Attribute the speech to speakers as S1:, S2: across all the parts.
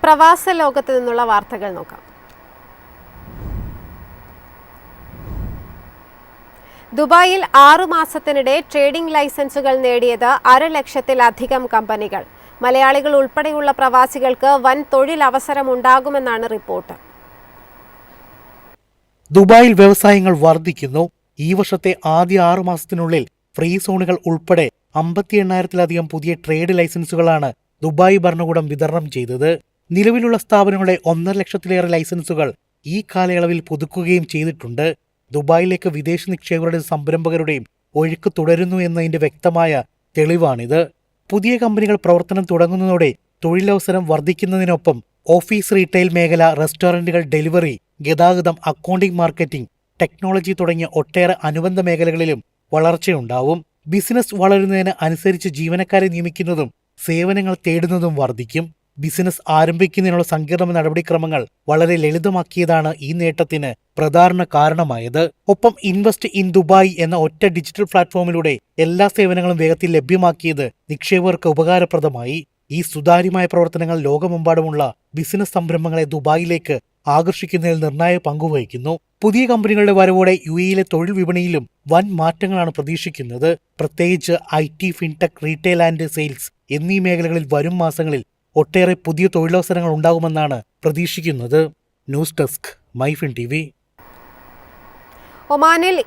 S1: പ്രവാസ ലോകത്ത് നിന്നുള്ള വാർത്തകൾ നോക്കാം. ദുബായിൽ 6 മാസത്തിനിടെ ട്രേഡിംഗ് ലൈസൻസുകൾ നേടിയത് 1,00,000-ലധികം കമ്പനികൾ. മലയാളികൾ ഉൾപ്പെടെയുള്ള പ്രവാസികൾക്ക് വൻ തൊഴിലവസരമുണ്ടാകുമെന്നാണ് റിപ്പോർട്ട്.
S2: ദുബായിൽ വ്യവസായങ്ങൾ വർദ്ധിക്കുന്നു. ഈ വർഷത്തെ ആദ്യ 6 മാസത്തിനുള്ളിൽ ഫ്രീ സോണുകൾ ഉൾപ്പെടെ 58,000-ലധികം പുതിയ ട്രേഡ് ലൈസൻസുകളാണ് ദുബായ് ഭരണകൂടം വിതരണം ചെയ്തത്. നിലവിലുള്ള സ്ഥാപനങ്ങളുടെ 1,50,000-ലേറെ ലൈസൻസുകൾ ഈ കാലയളവിൽ പുതുക്കുകയും ചെയ്തിട്ടുണ്ട്. ദുബായിലേക്ക് വിദേശ നിക്ഷേപകരുടെയും സംരംഭകരുടെയും ഒഴുക്ക് തുടരുന്നു എന്നതിന്റെ വ്യക്തമായ തെളിവാണിത്. പുതിയ കമ്പനികൾ പ്രവർത്തനം തുടങ്ങുന്നതോടെ തൊഴിലവസരം വർദ്ധിക്കുന്നതിനൊപ്പം ഓഫീസ്, റീറ്റെയിൽ മേഖല, റെസ്റ്റോറന്റുകൾ, ഡെലിവറി, ഗതാഗതം, അക്കൗണ്ടിംഗ്, മാർക്കറ്റിംഗ്, ടെക്നോളജി തുടങ്ങിയ ഒട്ടേറെ അനുബന്ധ മേഖലകളിലും വളർച്ചയുണ്ടാവും. ബിസിനസ് വളരുന്നതിന് അനുസരിച്ച് ജീവനക്കാരെ നിയമിക്കുന്നതും സേവനങ്ങൾ തേടുന്നതും വർദ്ധിക്കും. ബിസിനസ് ആരംഭിക്കുന്നതിനുള്ള സങ്കീർണ നടപടിക്രമങ്ങൾ വളരെ ലളിതമാക്കിയതാണ് ഈ നേട്ടത്തിന് പ്രധാന കാരണമായത്. ഒപ്പം ഇൻവെസ്റ്റ് ഇൻ ദുബായ് എന്ന ഒറ്റ ഡിജിറ്റൽ പ്ലാറ്റ്ഫോമിലൂടെ എല്ലാ സേവനങ്ങളും വേഗത്തിൽ ലഭ്യമാക്കിയത് നിക്ഷേപകർക്ക് ഉപകാരപ്രദമായി. ഈ സുതാര്യമായ പ്രവർത്തനങ്ങൾ ലോകമെമ്പാടുമുള്ള ബിസിനസ് സംരംഭങ്ങളെ ദുബായിലേക്ക് ആകർഷിക്കുന്നതിൽ നിർണായക പങ്കുവഹിക്കുന്നു. പുതിയ കമ്പനികളുടെ വരവോടെ UAE-യിലെ തൊഴിൽ വിപണിയിലും വൻ മാറ്റങ്ങളാണ് പ്രതീക്ഷിക്കുന്നത്. പ്രത്യേകിച്ച് IT, fintech, retail and sales എന്നീ മേഖലകളിൽ വരും മാസങ്ങളിൽ ഒട്ടേറെ പുതിയ തൊഴിലവസരങ്ങൾ ഉണ്ടാകുമെന്നാണ് പ്രതീക്ഷിക്കുന്നത്. News desk, MyFin TV.
S1: ഒമാനിൽ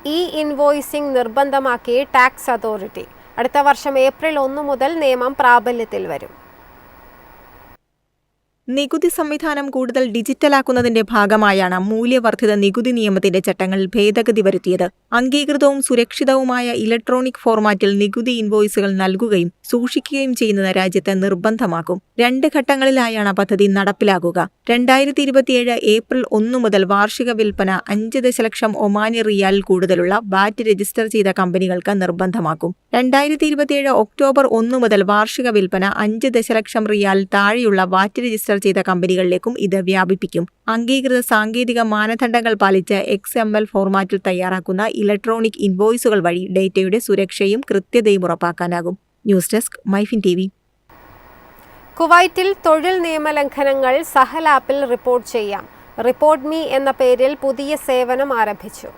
S1: ഇൻവോയ്സിംഗ് നിർബന്ധമാക്കി ടാക്സ് അതോറിറ്റി. അടുത്ത വർഷം ഏപ്രിൽ 1 മുതൽ നിയമം പ്രാബല്യത്തിൽ വരും.
S3: നികുതി സംവിധാനം കൂടുതൽ ഡിജിറ്റലാക്കുന്നതിന്റെ ഭാഗമായാണ് മൂല്യവർദ്ധിത നികുതി നിയമത്തിന്റെ ചട്ടങ്ങളിൽ ഭേദഗതി വരുത്തിയത്. അംഗീകൃതവും സുരക്ഷിതവുമായ ഇലക്ട്രോണിക് ഫോർമാറ്റിൽ നികുതി ഇൻവോയ്സുകൾ നൽകുകയും സൂക്ഷിക്കുകയും ചെയ്യുന്നത് രാജ്യത്ത് നിർബന്ധമാക്കും. 2 ഘട്ടങ്ങളിലായാണ് പദ്ധതി നടപ്പിലാകുക. 2027 ഏപ്രിൽ 1 മുതൽ വാർഷിക വിൽപ്പന 5 ദശലക്ഷം ഒമാനി റിയാലിൽ കൂടുതലുള്ള VAT രജിസ്റ്റർ ചെയ്ത കമ്പനികൾക്ക് നിർബന്ധമാക്കും. 2027 ഒക്ടോബർ 1 മുതൽ വാർഷിക വിൽപ്പന 5 ദശലക്ഷം റിയാലിൽ താഴെയുള്ള VAT രജിസ്റ്റർ ചെയ്ത കമ്പനികളിലേക്കും ഇത് വ്യാപിപ്പിക്കും. അംഗീകൃത സാങ്കേതിക മാനദണ്ഡങ്ങൾ പാലിച്ച് XML ഫോർമാറ്റിൽ തയ്യാറാക്കുന്ന ഇലക്ട്രോണിക് ഇൻവോയ്സുകൾ വഴി ഡേറ്റയുടെ സുരക്ഷയും കൃത്യതയും ഉറപ്പാക്കാനാകും. News desk, MyFin TV.
S1: കുവൈറ്റിൽ തൊഴിൽ നിയമലംഘനങ്ങൾ സഹൽ ആപ്പിൽ റിപ്പോർട്ട് ചെയ്യാം. റിപ്പോർട്ട് മീ എന്ന പേരിൽ പുതിയ സേവനം ആരംഭിച്ചു.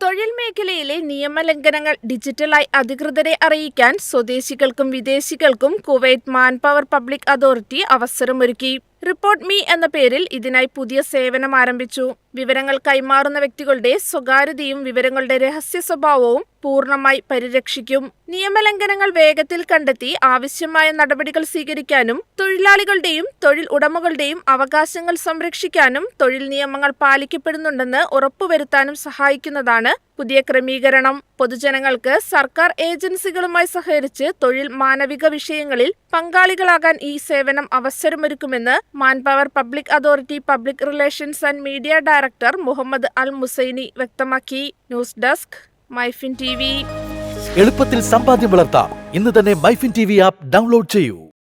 S4: തൊഴിൽ മേഖലയിലെ നിയമലംഘനങ്ങൾ ഡിജിറ്റലായി അധികൃതരെ അറിയിക്കാൻ സ്വദേശികൾക്കും വിദേശികൾക്കും കുവൈറ്റ് മാൻപവർ പബ്ലിക് അതോറിറ്റി അവസരമൊരുക്കി. റിപ്പോർട്ട് മീ എന്ന പേരിൽ ഇതിനായി പുതിയ സേവനം ആരംഭിച്ചു. വിവരങ്ങൾ കൈമാറുന്ന വ്യക്തികളുടെ സ്വകാര്യതയും വിവരങ്ങളുടെ രഹസ്യ സ്വഭാവവും പൂർണ്ണമായി പരിരക്ഷിക്കും. നിയമലംഘനങ്ങൾ വേഗത്തിൽ കണ്ടെത്തി ആവശ്യമായ നടപടികൾ സ്വീകരിക്കാനും തൊഴിലാളികളുടെയും തൊഴിൽ ഉടമകളുടെയും അവകാശങ്ങൾ സംരക്ഷിക്കാനും തൊഴിൽ നിയമങ്ങൾ പാലിക്കപ്പെടുന്നുണ്ടെന്ന് ഉറപ്പുവരുത്താനും സഹായിക്കുന്നതാണ് പുതിയ ക്രമീകരണം. പൊതുജനങ്ങൾക്ക് സർക്കാർ ഏജൻസികളുമായി സഹകരിച്ച് തൊഴിൽ മാനവിക വിഷയങ്ങളിൽ പങ്കാളികളാകാൻ ഈ സേവനം അവസരമൊരുക്കുമെന്ന് manpower public authority public relations and media director Muhammad Al Musaini വ്യക്തമാക്കി. News desk, MyFin TV.
S5: എളുപ്പത്തിൽ സമ്പാദ്യം വളർത്താം. ഇന്ന് തന്നെ മൈഫിൻ TV ആപ്പ് ഡൗൺലോഡ് ചെയ്യൂ.